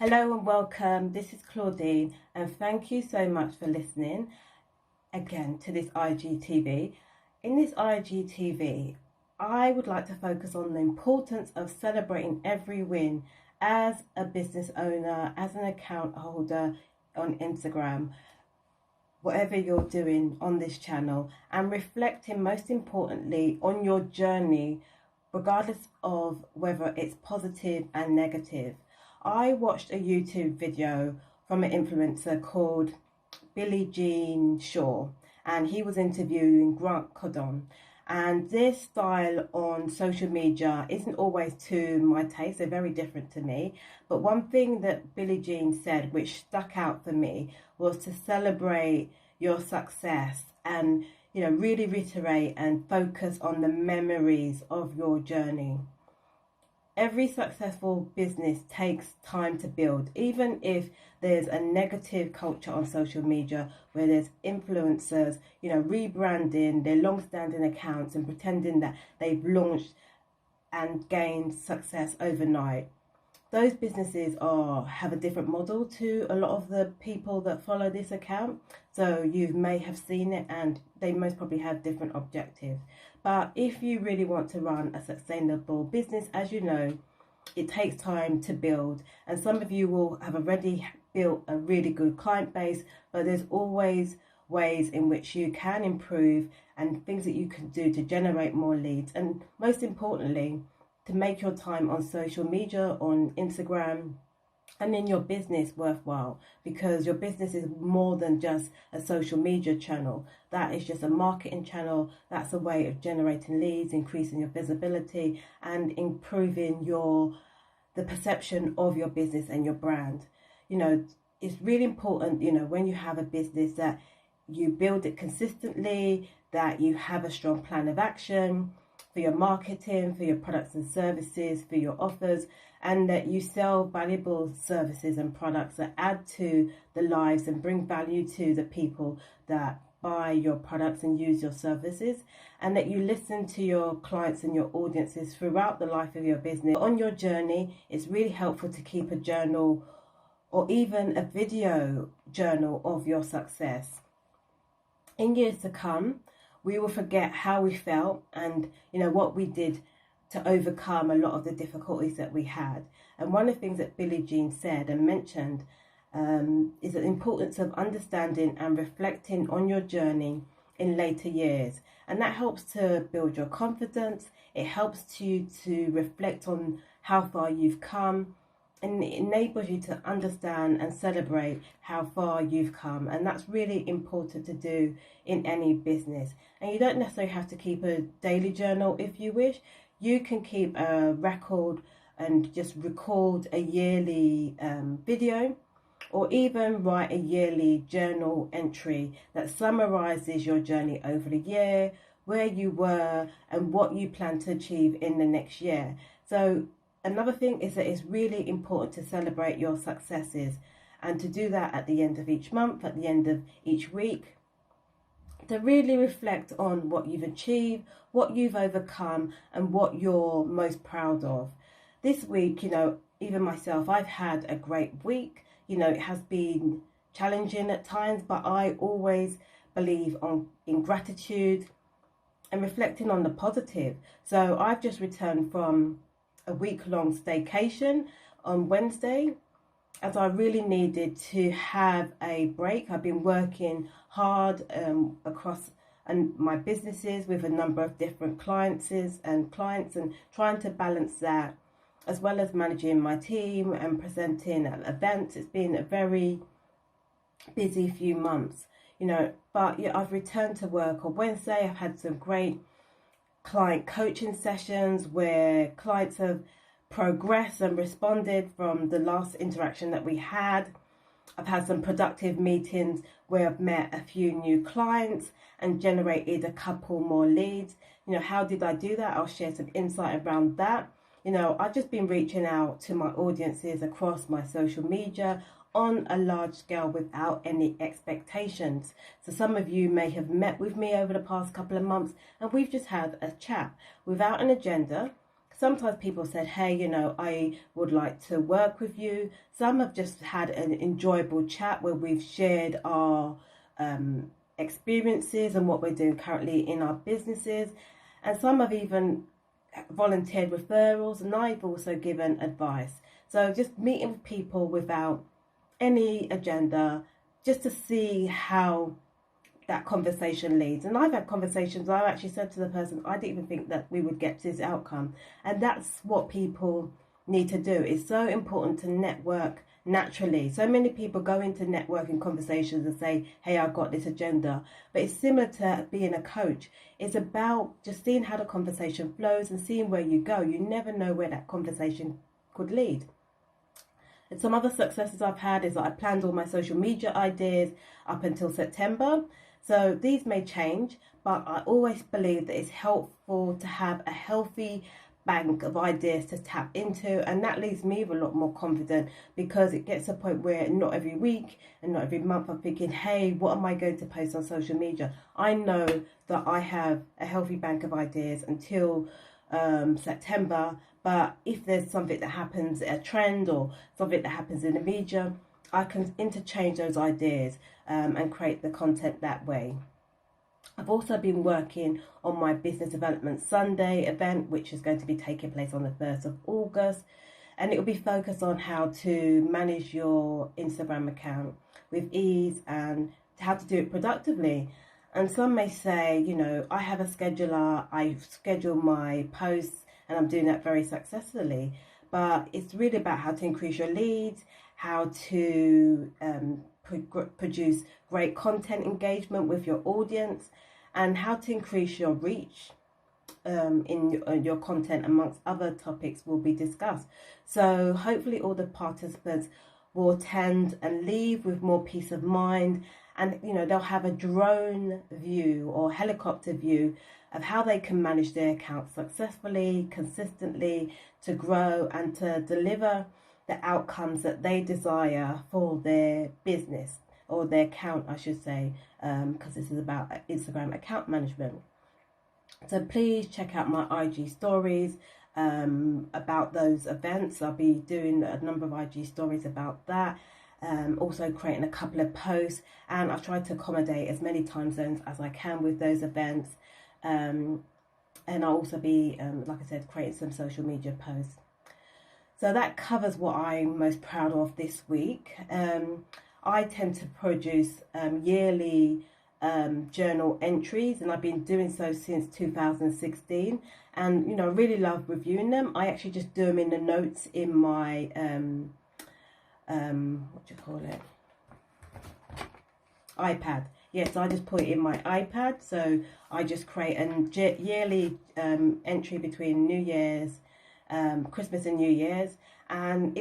Hello and welcome. This is Claudine, and thank you so much for listening again to this IGTV. In this IGTV, I would like to focus on the importance of celebrating every win as a business owner, as an account holder on Instagram, whatever you're doing on this channel, and reflecting most importantly on your journey, regardless of whether it's positive and negative. I watched a YouTube video from an influencer called Billie Jean Shaw, and he was interviewing Grant Cardone. And their style on social media isn't always to my taste, they're very different to me. But one thing that Billie Jean said, which stuck out for me, was to celebrate your success and really reiterate and focus on the memories of your journey. Every successful business takes time to build, even if there's a negative culture on social media where there's influencers, rebranding their long-standing accounts and pretending that they've launched and gained success overnight. Those businesses have a different model to a lot of the people that follow this account. So you may have seen it, and they most probably have different objectives. But if you really want to run a sustainable business, as you know, it takes time to build. And some of you will have already built a really good client base, but there's always ways in which you can improve and things that you can do to generate more leads. And most importantly, to make your time on social media, on Instagram, and in your business worthwhile, because your business is more than just a social media channel. That is just a marketing channel. That's a way of generating leads, increasing your visibility, and improving the perception of your business and your brand. It's really important, when you have a business, that you build it consistently, that you have a strong plan of action for your marketing, for your products and services, for your offers, and that you sell valuable services and products that add to the lives and bring value to the people that buy your products and use your services, and that you listen to your clients and your audiences throughout the life of your business. On your journey, it's really helpful to keep a journal or even a video journal of your success. In years to come, we will forget how we felt and what we did to overcome a lot of the difficulties that we had. And one of the things that Billie Jean said and mentioned is the importance of understanding and reflecting on your journey in later years. And that helps to build your confidence. It helps you to reflect on how far you've come, and it enables you to understand and celebrate how far you've come. And that's really important to do in any business. And you don't necessarily have to keep a daily journal if you wish. You can keep a record and just record a yearly video, or even write a yearly journal entry that summarizes your journey over the year, where you were and what you plan to achieve in the next year. So another thing is that it's really important to celebrate your successes, and to do that at the end of each month, at the end of each week, to really reflect on what you've achieved, what you've overcome, and what you're most proud of. This week, even myself, I've had a great week. It has been challenging at times, but I always believe in gratitude and reflecting on the positive. So I've just returned from a week-long staycation on Wednesday, as I really needed to have a break. I've been working hard across my businesses with a number of different clients and trying to balance that, as well as managing my team and presenting at events. It's been a very busy few months, but I've returned to work on Wednesday. I've had some great client coaching sessions where clients have progressed and responded from the last interaction that we had. I've had some productive meetings where I've met a few new clients and generated a couple more leads. How did I do that? I'll share some insight around that. I've just been reaching out to my audiences across my social media on a large scale without any expectations. So some of you may have met with me over the past couple of months, and we've just had a chat without an agenda, sometimes people said, hey, you know, I would like to work with you. Some have just had an enjoyable chat where we've shared our experiences and what we're doing currently in our businesses. And some have even volunteered referrals, and I've also given advice. So just meeting with people without any agenda, just to see how that conversation leads. And I've had conversations where I actually said to the person, I didn't even think that we would get to this outcome. And that's what people need to do. It's so important to network naturally. So many people go into networking conversations and say, hey, I've got this agenda. But it's similar to being a coach. It's about just seeing how the conversation flows and seeing where you go. You never know where that conversation could lead. And some other successes I've had is that I planned all my social media ideas up until September. So these may change, but I always believe that it's helpful to have a healthy bank of ideas to tap into, and that leaves me a lot more confident, because it gets to a point where not every week and not every month I'm thinking, hey, what am I going to post on social media? I know that I have a healthy bank of ideas until September, but if there's something that happens, a trend or something that happens in the media, I can interchange those ideas and create the content that way. I've also been working on my Business Development Sunday event, which is going to be taking place on the 1st of August. And it will be focused on how to manage your Instagram account with ease and how to do it productively. And some may say, you know, I have a scheduler, I schedule my posts, and I'm doing that very successfully. But it's really about how to increase your leads, how to produce great content engagement with your audience, and how to increase your reach in your content, amongst other topics will be discussed. So hopefully all the participants will attend and leave with more peace of mind, and you know, they'll have a drone view or helicopter view of how they can manage their account successfully, consistently, to grow and to deliver the outcomes that they desire for their business, or their account, I should say, because this is about Instagram account management. So please check out my IG stories about those events. I'll be doing a number of IG stories about that. Also creating a couple of posts, and I've tried to accommodate as many time zones as I can with those events. And I'll also be, like I said, creating some social media posts. So that covers what I'm most proud of this week. I tend to produce yearly journal entries, and I've been doing so since 2016. And you know, I really love reviewing them. I actually just do them in the notes in my what do you call it, iPad. Yes, I just put it in my iPad. So I just create a yearly entry between New Year's, Christmas and New Year's, and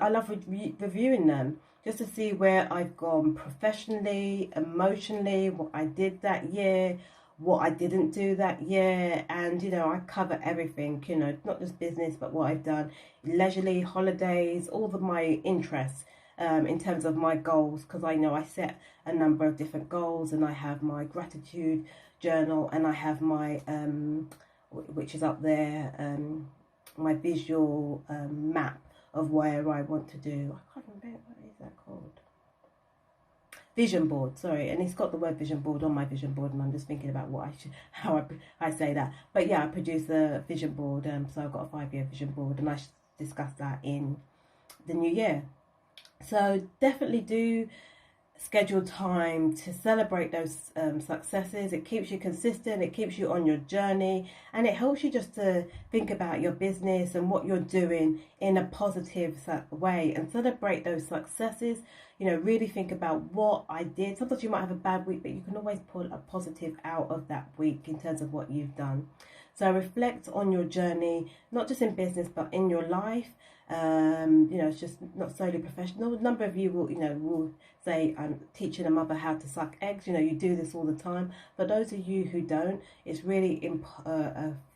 I love reviewing them, just to see where I've gone professionally, emotionally, what I did that year, what I didn't do that year. And you know, I cover everything, you know, not just business, but what I've done leisurely, holidays, all of my interests, in terms of my goals, because I know I set a number of different goals, and I have my gratitude journal, and I have my which is up there, my visual map of where I want to do. I can't remember, what is that called? Vision board, sorry. And it's got the word vision board on my vision board, and I'm just thinking about what how I say that. But yeah, I produce a vision board, so I've got a 5-year vision board, and I discuss that in the new year. So definitely do schedule time to celebrate those successes. It keeps you consistent, it keeps you on your journey, and it helps you just to think about your business and what you're doing in a positive way, and celebrate those successes. You know, really think about what I did. Sometimes you might have a bad week, but you can always pull a positive out of that week in terms of what you've done. So reflect on your journey, not just in business, but in your life. You know, it's just not solely professional. A number of you will say, I'm teaching a mother how to suck eggs. You know, you do this all the time. But those of you who don't, it's really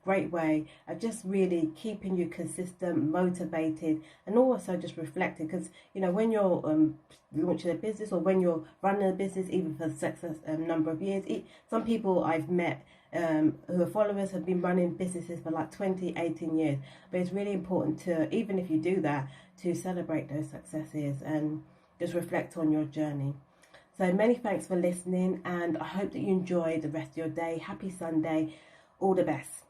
great way of just really keeping you consistent, motivated, and also just reflecting. Because when you're launching a business, or when you're running a business, even for success number of years, some people I've met who are followers have been running businesses for like 20, 18 years. But it's really important to, even if you do that, to celebrate those successes and just reflect on your journey. So many thanks for listening, and I hope that you enjoy the rest of your day. Happy Sunday. All the best.